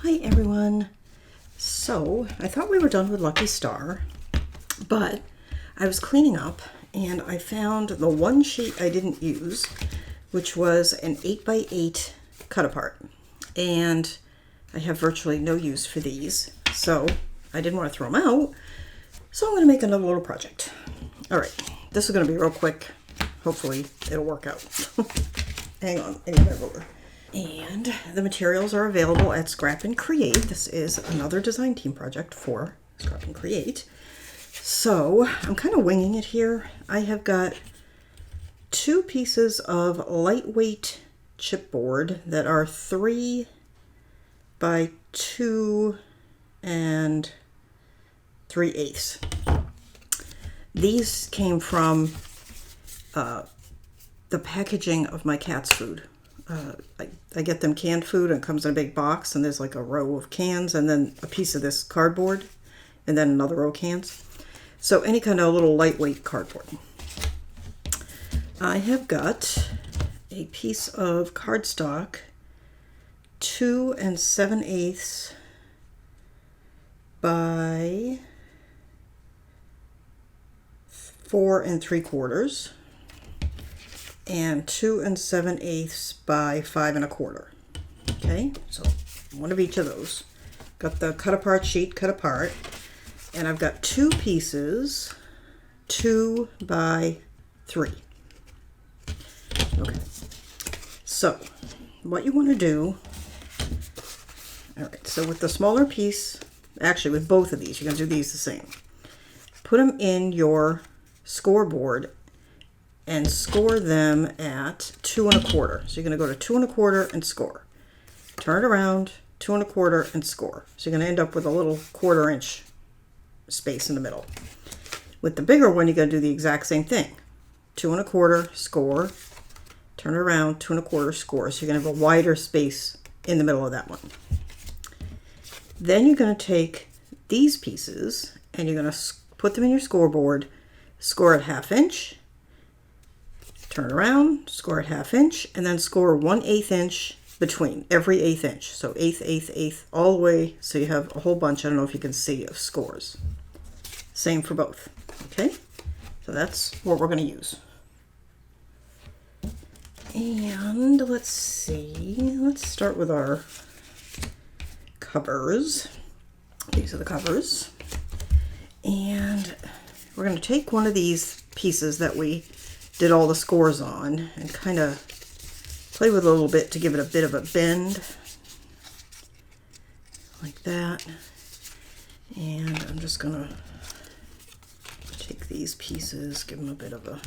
Hi everyone. So I thought we were done with Lucky Star, but I was cleaning up and I found the one sheet I didn't use, which was an 8x8 cut apart. And I have virtually no use for these, so I didn't want to throw them out. So I'm going to make another little project. All right, this is going to be real quick. Hopefully it'll work out. Hang on, I need my ruler. And the materials are available at Scrap and Create. This is another design team project for Scrap and Create. So I'm kind of winging it here. I have got two pieces of lightweight chipboard that are 3 by 2 and 3/8. These came from the packaging of my cat's food. I get them canned food and it comes in a big box, and there's like a row of cans and then a piece of this cardboard and then another row of cans. So any kind of little lightweight cardboard. I have got a piece of cardstock 2 7/8 by 4 3/4. And 2 7/8 by 5 1/4. Okay, so one of each of those. Got the cut apart sheet cut apart, and I've got two pieces, 2 by 3. Okay, so what you want to do, all right, so with the smaller piece, actually with both of these, you're going to do these the same. Put them in your scoreboard and score them at 2 1/4. So you're going to go to 2 1/4 and score. Turn it around, 2 1/4 and score. So you're going to end up with a little 1/4 inch space in the middle. With the bigger one, you're going to do the exact same thing. 2 1/4, score. Turn it around, 2 1/4, score. So you're going to have a wider space in the middle of that one. Then you're going to take these pieces and you're going to put them in your scoreboard, score at 1/2 inch. Turn around, score at 1/2 inch, and then score 1/8 inch between every 1/8 inch. So 1/8, 1/8, 1/8, all the way. So you have a whole bunch, I don't know if you can see, of scores. Same for both. Okay, so that's what we're going to use. And let's see, let's start with our covers. These are the covers. And we're going to take one of these pieces that we did all the scores on and kind of play with it a little bit to give it a bit of a bend, like that. And I'm just gonna take these pieces, give them a bit of a,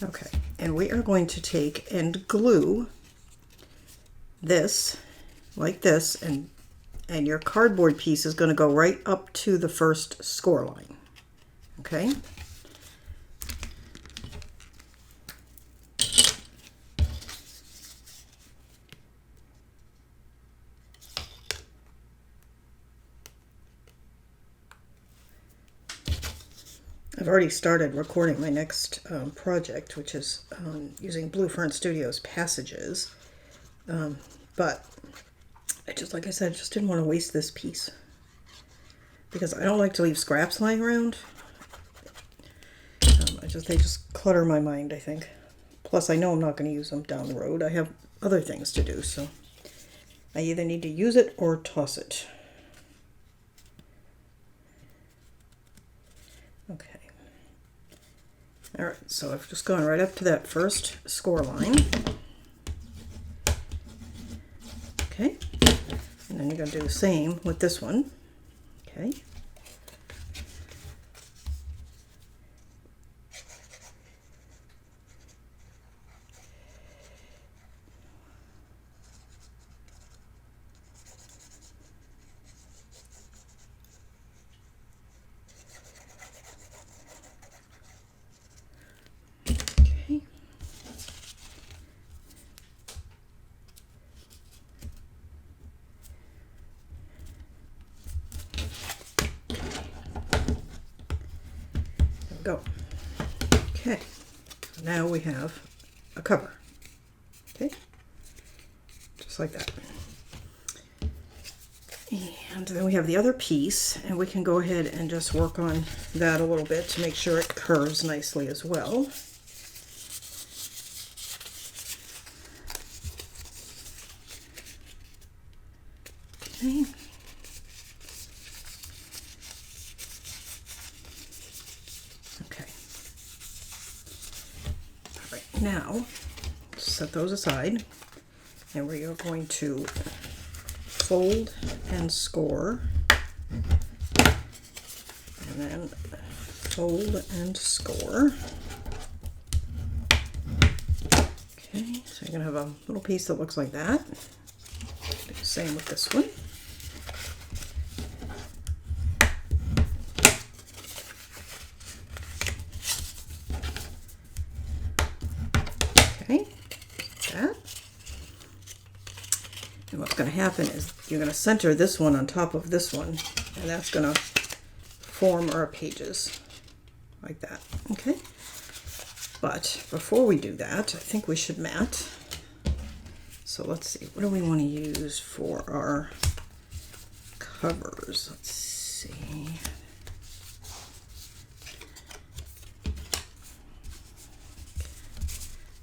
okay, and we are going to take and glue this like this, and your cardboard piece is going to go right up to the first score line. Okay? I've already started recording my next project, which is using Blue Fern Studios passages. But like I said, I just didn't want to waste this piece because I don't like to leave scraps lying around. They just clutter my mind, I think. Plus, I know I'm not going to use them down the road. I have other things to do, so I either need to use it or toss it. Okay. All right, so I've just gone right up to that first score line. Okay. And then you're going to do the same with this one. Okay. Okay. Go. Okay, so now we have a cover. Okay, just like that. And then we have the other piece, and we can go ahead and just work on that a little bit to make sure it curves nicely as well. Okay. Okay. All right, now set those aside, and we are going to fold and score, and then fold and score. Okay, so you're going to have a little piece that looks like that. Do the same with this one. Okay, that. And what's going to happen is you're going to center this one on top of this one, and that's going to form our pages like that. Okay, but before we do that, I think we should mat. So let's see, what do we want to use for our covers? Let's see.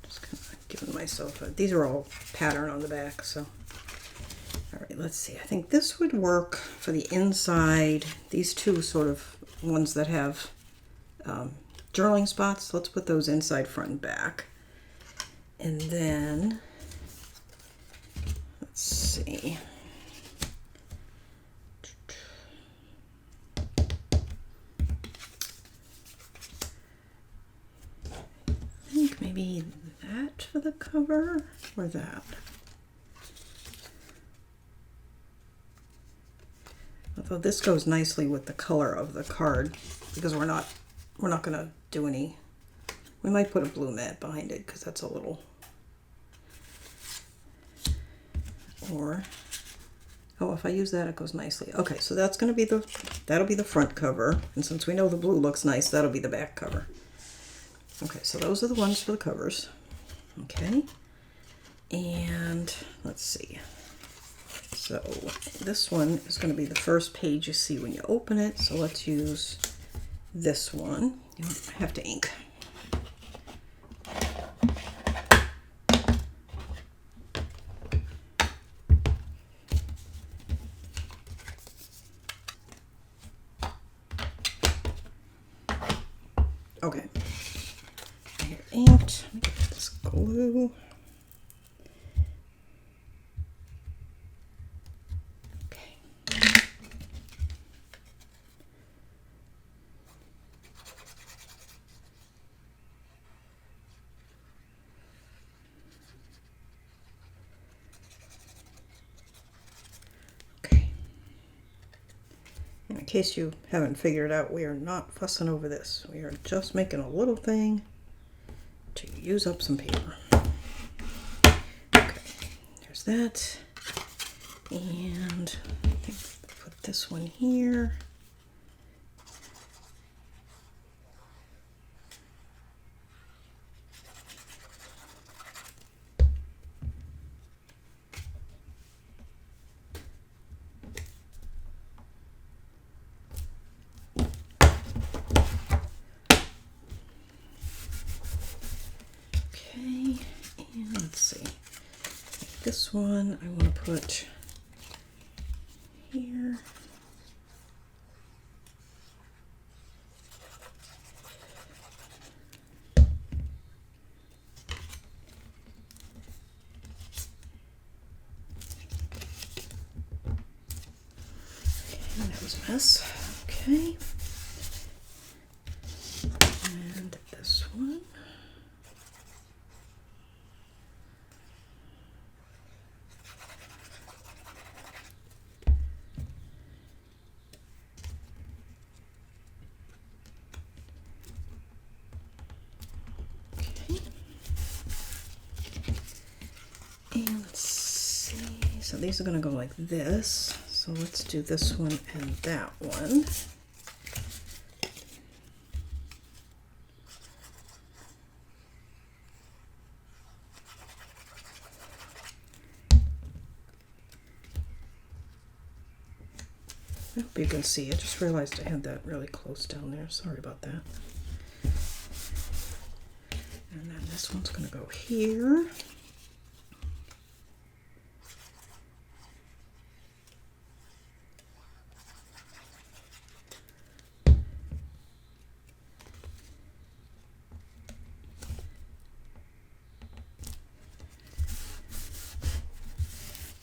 Just kind of giving myself these are all pattern on the back, so. All right, let's see. I think this would work for the inside. These two sort of ones that have journaling spots. Let's put those inside, front, and back. And then, let's see. I think maybe that for the cover, or that. Although this goes nicely with the color of the card, because we're not going to do any. We might put a blue mat behind it because that's a little. Or, oh, if I use that, it goes nicely. Okay, so that's going to be that'll be the front cover, and since we know the blue looks nice, that'll be the back cover. Okay, so those are the ones for the covers. Okay, and let's see. So this one is going to be the first page you see when you open it. So let's use this one. You don't have to ink. Okay. Here, inked. Let me get this glue. In case you haven't figured out, we are not fussing over this. We are just making a little thing to use up some paper. Okay, there's that. And I think I'll put this one here. This one I want to put here. Okay, that was a mess. Okay. And this one. And let's see, so these are going to go like this. So let's do this one and that one. I hope you can see. I just realized I had that really close down there. Sorry about that. And then this one's going to go here.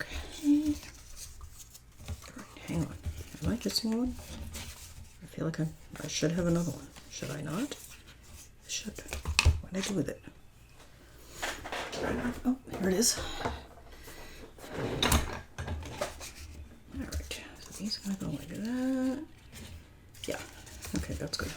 Okay. Hang on. Am I missing one? I feel like I should have another one. Should I not? I should. What did I do with it? Oh, here it is. Alright, so these are going to go like that. Yeah, okay, that's good.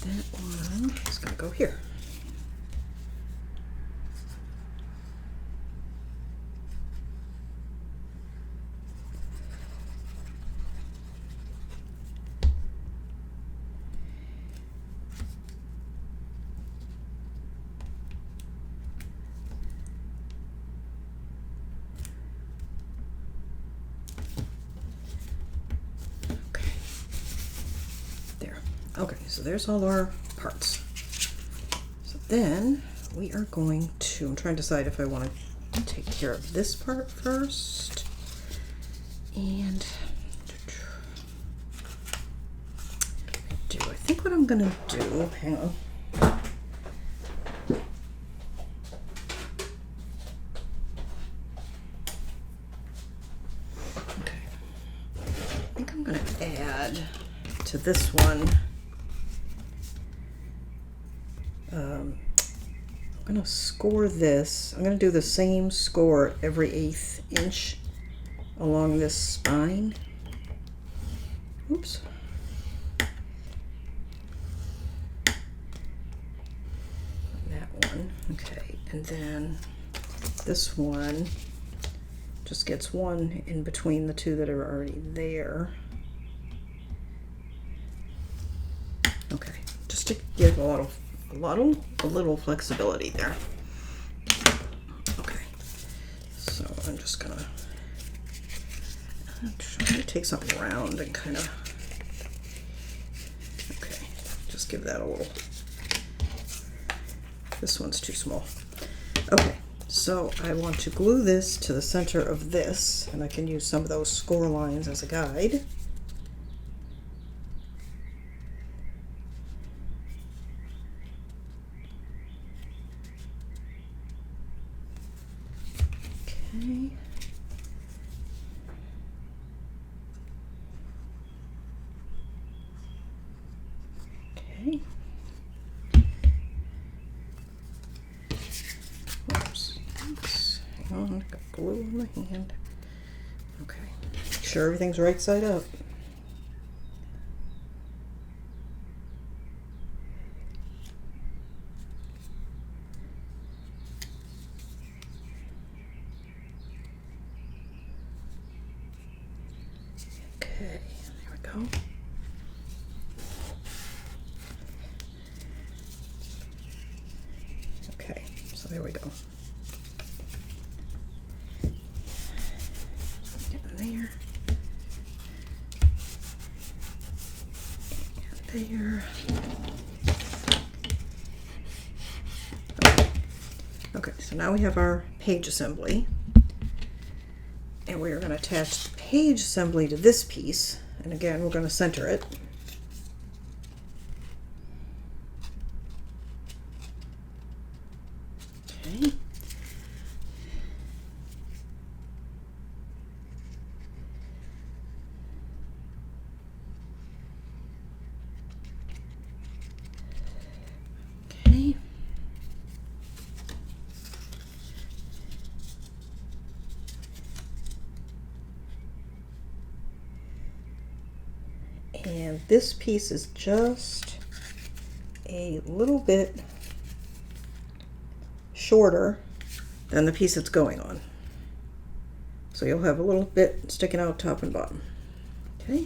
That one is going to go here. Okay. There. Okay, so there's all our parts. So then we are going to, I'm trying to decide if I want to take care of this part first. And I think what I'm going to do, hang on. Okay. I think I'm going to add to this one. I'm going to score this. I'm going to do the same score every 1/8 inch along this spine. Oops. That one. Okay. And then this one just gets one in between the two that are already there. Okay. Just to give a little flexibility there. Okay, so I'm just gonna try to take something round and kind of, okay, just give that a little, this one's too small. Okay, so I want to glue this to the center of this, and I can use some of those score lines as a guide. Okay. Okay. Oops. Oops. Hang on, got glue on my hand. Okay. Make sure everything's right side up. Okay, there we go. Okay, so there we go. Get in there. And there. Okay. Okay, so now we have our page assembly. And we are going to attach the page assembly to this piece. And again, we're going to center it. Okay. Okay. this piece is just a little bit shorter than the piece it's going on. So you'll have a little bit sticking out top and bottom. Okay.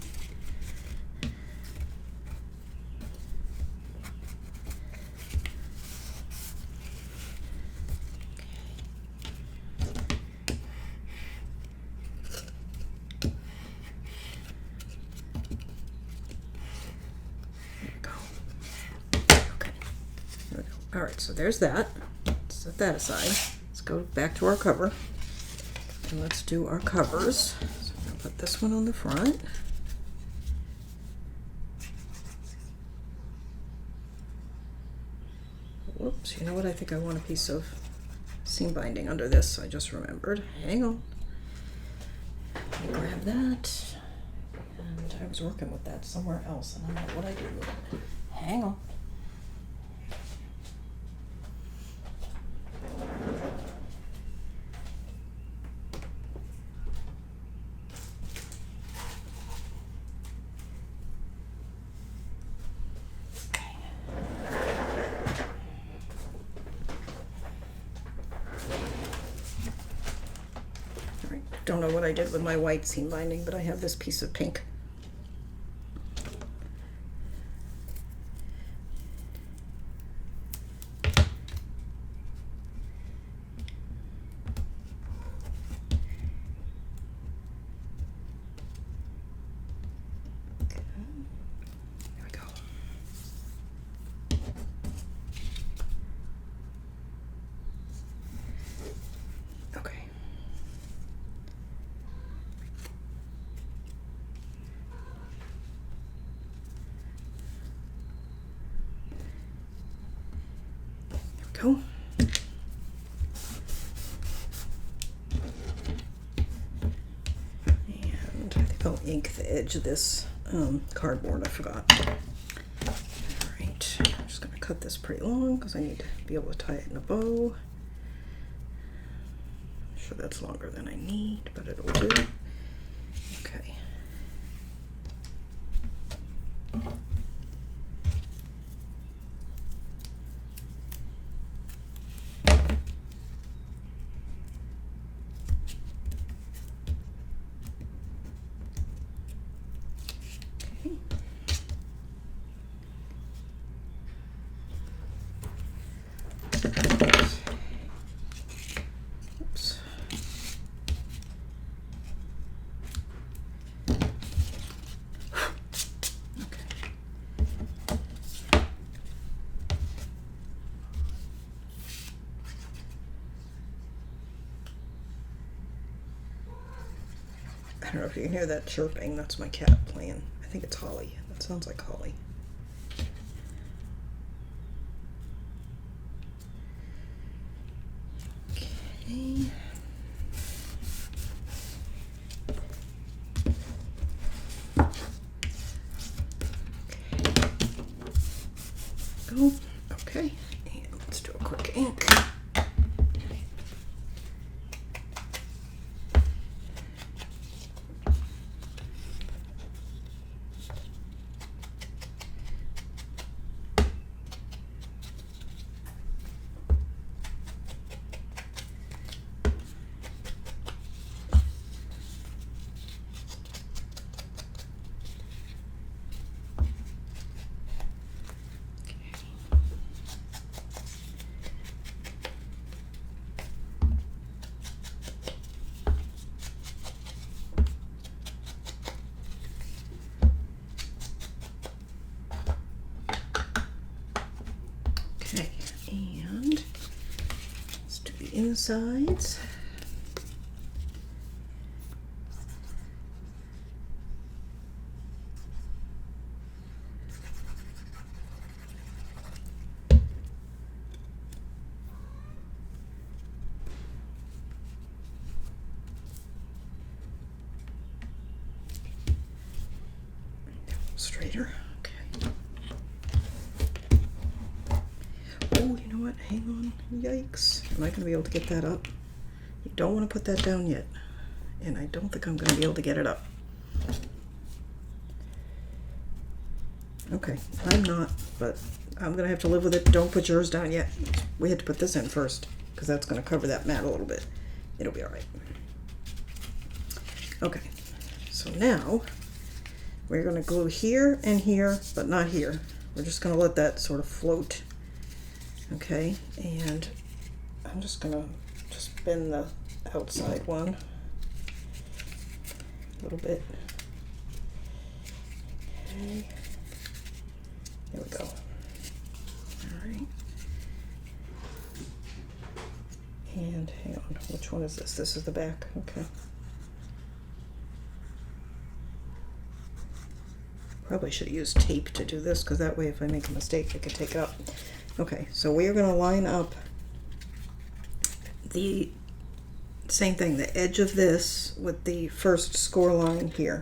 All right, so there's that. Set that aside. Let's go back to our cover and let's do our covers. So I'm going to put this one on the front. Whoops, you know what? I think I want a piece of seam binding under this. I just remembered. Hang on. Let me grab that. And I was working with that somewhere else and I don't know what I did with it. Hang on. Don't know what I did with my white seam binding, but I have this piece of pink. There we go. Okay. Go. And I think I'll ink the edge of this cardboard. I forgot. All right, I'm just going to cut this pretty long because I need to be able to tie it in a bow. I'm sure that's longer than I need, but it'll do. Okay. Oops. I don't know if you can hear that chirping. That's my cat playing. I think it's Holly. That sounds like Holly. Okay. Go. Okay. And let's do a quick ink. Okay, and let's do the insides. Straighter. Oh, you know what? Hang on. Yikes. Am I going to be able to get that up? You don't want to put that down yet. And I don't think I'm going to be able to get it up. Okay, I'm not, but I'm gonna have to live with it. Don't put yours down yet. We had to put this in first because that's gonna cover that mat a little bit. It'll be all right. Okay, so now we're gonna glue here and here, but not here. We're just gonna let that sort of float. Okay, and I'm just gonna bend the outside one a little bit. Okay, there we go. All right. And hang on, which one is this? This is the back, okay. Probably should have used tape to do this because that way if I make a mistake I can take it up. Okay, so we are going to line up the same thing, the edge of this with the first score line here.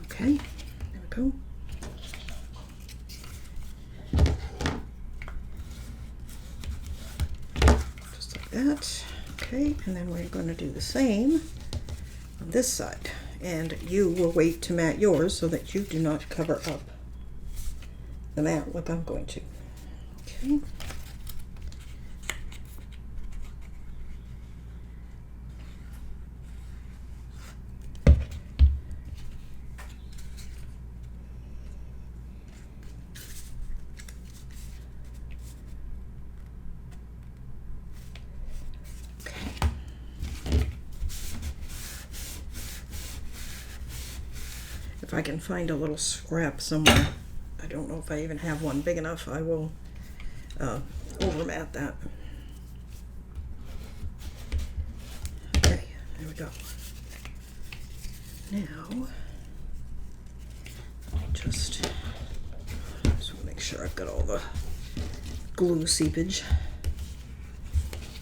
Okay, there we go. Just like that. Okay, and then we're going to do the same on this side. And you will wait to mat yours so that you do not cover up the mat like I'm going to. Okay. If I can find a little scrap somewhere, I don't know if I even have one big enough, I will overmat that. Okay, there we go. Now, just want to make sure I've got all the glue seepage.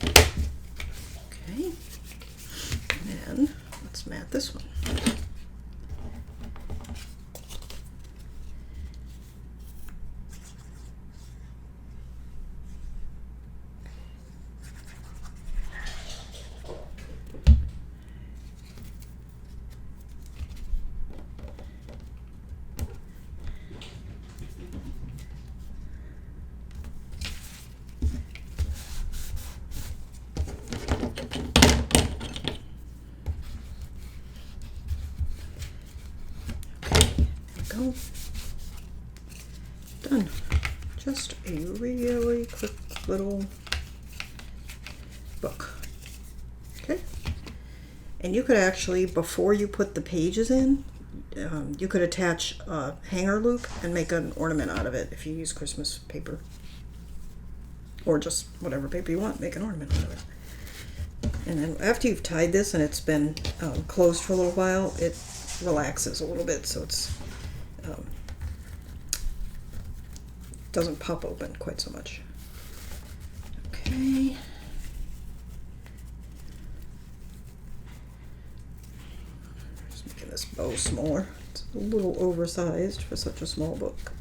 Okay, and then let's mat this one. Go. Done. Just a really quick little book. Okay. And you could actually, before you put the pages in, you could attach a hanger loop and make an ornament out of it if you use Christmas paper. Or just whatever paper you want, make an ornament out of it. And then after you've tied this and it's been closed for a little while, it relaxes a little bit, so it's doesn't pop open quite so much. Okay. Just making this bow smaller. It's a little oversized for such a small book.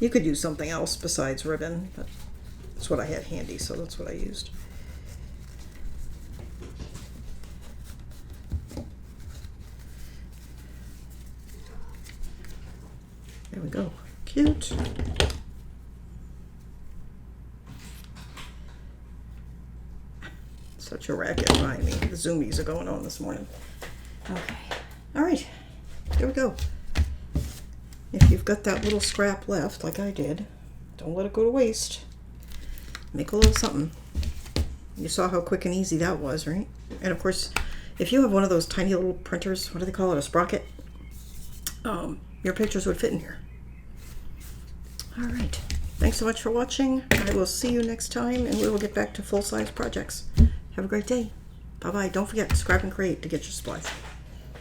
You could use something else besides ribbon, but that's what I had handy, so that's what I used. There we go. Cute. Such a racket behind me. The zoomies are going on this morning. Okay. All right. There we go. If you've got that little scrap left, like I did, don't let it go to waste. Make a little something. You saw how quick and easy that was, right? And of course, if you have one of those tiny little printers, what do they call it, a sprocket? Your pictures would fit in here. All right. Thanks so much for watching. I will see you next time, and we will get back to full-size projects. Have a great day. Bye-bye. Don't forget, scrap and create to get your supplies.